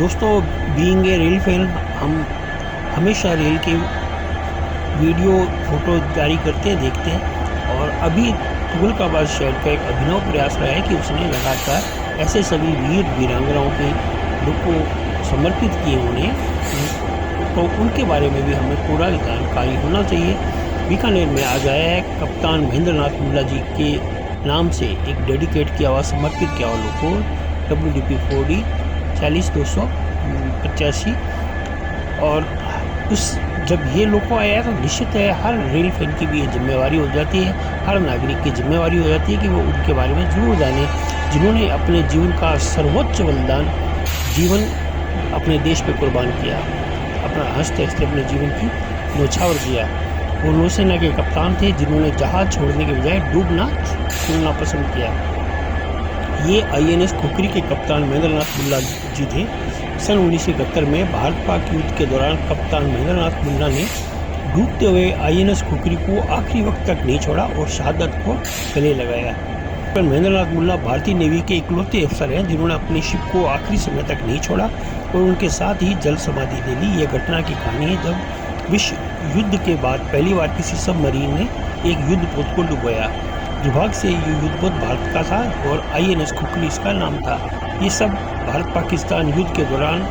दोस्तों, being a rail fan, हम हमेशा रेल के वीडियो फोटो जारी करते हैं, देखते हैं। और अभी तुगलकाबाद शहर का एक अभिनव प्रयास रहा है कि उसने लगातार ऐसे सभी वीर वीरांगनाओं के दुख को समर्पित किए उन्हें, तो उनके बारे में भी हमें पूरा जानकारी होना चाहिए। बीकानेर में आज आया है कप्तान महेंद्रनाथ मुल्ला जी के नाम से एक डेडिकेट किया हुआ, समर्पित किया हुआ लोगों WDP 4D 40285। और उस जब ये लोगो आया है तो निश्चित है हर रेल फैन की भी ये जिम्मेवारी हो जाती है, हर नागरिक की जिम्मेवारी हो जाती है कि वो उनके बारे में जरूर जाने, जिन्होंने अपने जीवन का सर्वोच्च बलिदान जीवन अपने देश पे कुर्बान किया, अपना हंसते हंसते अपने जीवन की न्यौछावर किया। वो नौसेना के कप्तान थे जिन्होंने जहाज छोड़ने के बजाय डूबना छोड़ना पसंद किया। ये INS खुकरी के कप्तान महेंद्रनाथ मुल्ला जी थे। सन 1971 में भारत पाक युद्ध के दौरान कप्तान महेंद्रनाथ मुल्ला ने डूबते हुए INS खुकरी को आखिरी वक्त तक नहीं छोड़ा और शहादत को गले लगाया। कप्तान महेंद्रनाथ मुल्ला भारतीय नेवी के इकलौते अफसर हैं जिन्होंने अपनी शिप को आखिरी समय तक नहीं छोड़ा और उनके साथ ही जल समाधि दे ली। यह घटना की कहानी है जब विश्व युद्ध के बाद पहली बार किसी सबमरीन ने एक युद्धपोत को डुबाया। दुर्भाग्य से ये युद्धपोत भारत का था और INS खुकरी इसका नाम था। ये सब भारत पाकिस्तान युद्ध के दौरान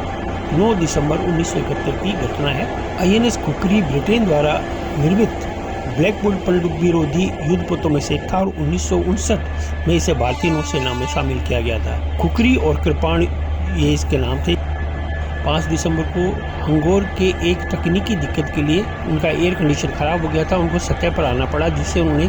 9 दिसंबर 1971 की घटना है। INS खुकरी ब्रिटेन द्वारा निर्मित ब्लैक बुल पनडुब्बी विरोधी युद्धपोतों में से एक था और 1959 में इसे भारतीय नौसेना में शामिल किया गया था। खुकरी और कृपाण ये इसके नाम थे। 5 दिसंबर को हंगोर के एक तकनीकी दिक्कत के लिए उनका एयर कंडीशन खराब हो गया था, उनको सतह पर आना पड़ा, जिससे उन्होंने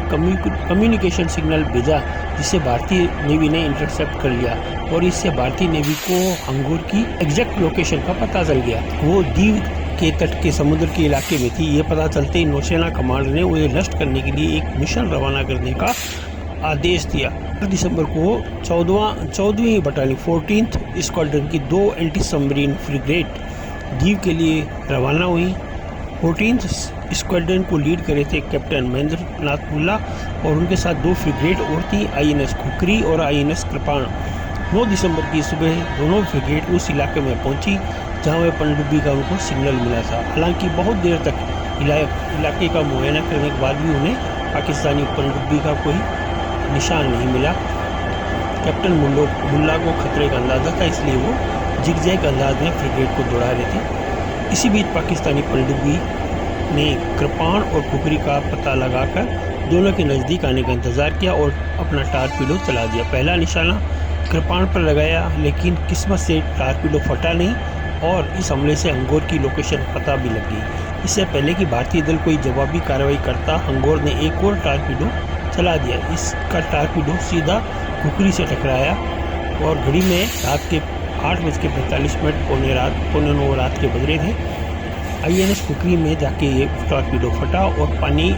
कम्युनिकेशन सिग्नल भेजा जिसे भारतीय नेवी ने इंटरसेप्ट कर लिया और इससे भारतीय नेवी को हंगोर की एग्जैक्ट लोकेशन का पता चल गया। वो दीव के तट के समुद्र के इलाके में थी। ये पता चलते ही नौसेना कमांडर ने उन्हें नष्ट करने के लिए एक मिशन रवाना करने का आदेश दिया। 4 दिसंबर को 14वीं बटालियन 14th स्क्वाड्रन की 2 एंटी सबमरीन फ्रिगेट दीव के लिए रवाना हुई। 14th स्क्वाड्रन को लीड करे थे कैप्टन महेंद्रनाथ मुल्ला और उनके साथ 2 फ्रिगेट और थी, INS खुकरी और INS कृपाण। 9 दिसंबर की सुबह दोनों फ्रिगेट उस इलाके में पहुंची जहां वह पनडुब्बी का उनको सिग्नल मिला था। हालांकि बहुत देर तक इलाके का मुआयना करने के बाद भी उन्हें पाकिस्तानी पनडुब्बी का कोई निशान नहीं मिला। कैप्टन मुल्ला को खतरे का अंदाजा था, इसलिए वो जिगजैग अंदाज में फ्रिगेट को दौड़ा रहे थे। इसी बीच पाकिस्तानी पनडुब्बी ने कृपाण और खुकरी का पता लगाकर दोनों के नज़दीक आने का इंतज़ार किया और अपना टारपीडो चला दिया। पहला निशाना कृपाण पर लगाया, लेकिन किस्मत से टारपीडो फटा नहीं और इस हमले से हंगोर की लोकेशन पता भी लग गई। इससे पहले कि भारतीय दल कोई जवाबी कार्रवाई करता, हंगोर ने एक और टारपीडो चला दिया। इसका टारपीडो सीधा खुकरी से टकराया और घड़ी में रात के 8:45 पौने 9 रात के बज रहे थे। INS खुकरी में जाके ये टारपीडो फटा और पानी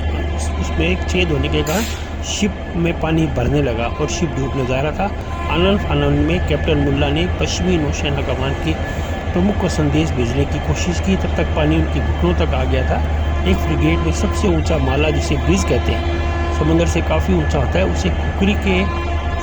उसमें एक छेद होने के कारण शिप में पानी भरने लगा और शिप डूबने जा रहा था। आनंद फानन में कैप्टन मुल्ला ने पश्चिमी नौसेना कमान के प्रमुख को संदेश भेजने की कोशिश की। तब तक पानी उनके घुटनों तक आ गया था। एक फ्रिगेट में सबसे ऊंचा माला, जिसे ब्रिज कहते हैं, समुद्र से काफ़ी ऊंचा होता है, उसे खुकरी के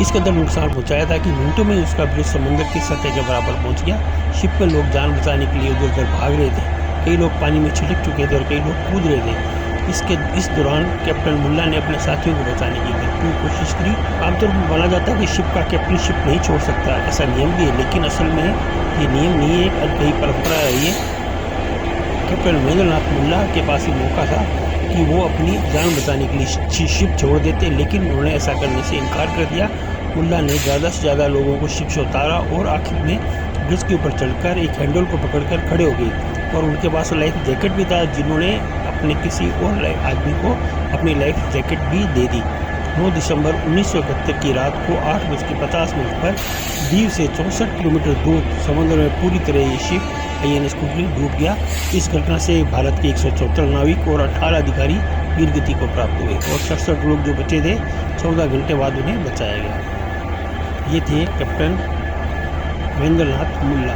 इस कदर नुकसान पहुंचाया था कि मिनटों में उसका ब्रिज समुद्र की सतह के बराबर पहुंच गया। शिप में लोग जान बचाने के लिए उधर उधर भाग रहे थे, कई लोग पानी में छिटक चुके थे और कई लोग कूद रहे थे। इस दौरान कैप्टन मुल्ला ने अपने साथियों को बचाने की भरपूर कोशिश की। आमतौर पर माना जाता है कि शिप का कैप्टन शिप नहीं छोड़ सकता, ऐसा नियम भी है, लेकिन असल में ये नियम नहीं है, एक अनकही परंपरा रही है। कैप्टन महेंद्रनाथ मुल्ला के पास ही मौका था कि वो अपनी जान बचाने के लिए शिप छोड़ देते, लेकिन उन्होंने ऐसा करने से इनकार कर दिया। मुल्ला ने ज़्यादा से ज़्यादा लोगों को शिप से उतारा और आखिर में ब्रिज के ऊपर चढ़कर एक हैंडल को पकड़कर खड़े हो गए और उनके पास लाइफ जैकेट भी था, जिन्होंने अपने किसी और आदमी को अपनी लाइफ जैकेट भी दे दी। 9 दिसंबर 1971 की रात को 8:50 पर दीव से 64 किलोमीटर दूर समुद्र में पूरी तरह ये शिप INS खुकरी डूब गया। इस घटना से भारत के 174 नाविक और 18 अधिकारी वीरगति को प्राप्त हुए और 67 लोग जो बचे थे 14 घंटे बाद उन्हें बचाया गया। ये थे कैप्टन महेंद्रनाथ मुल्ला।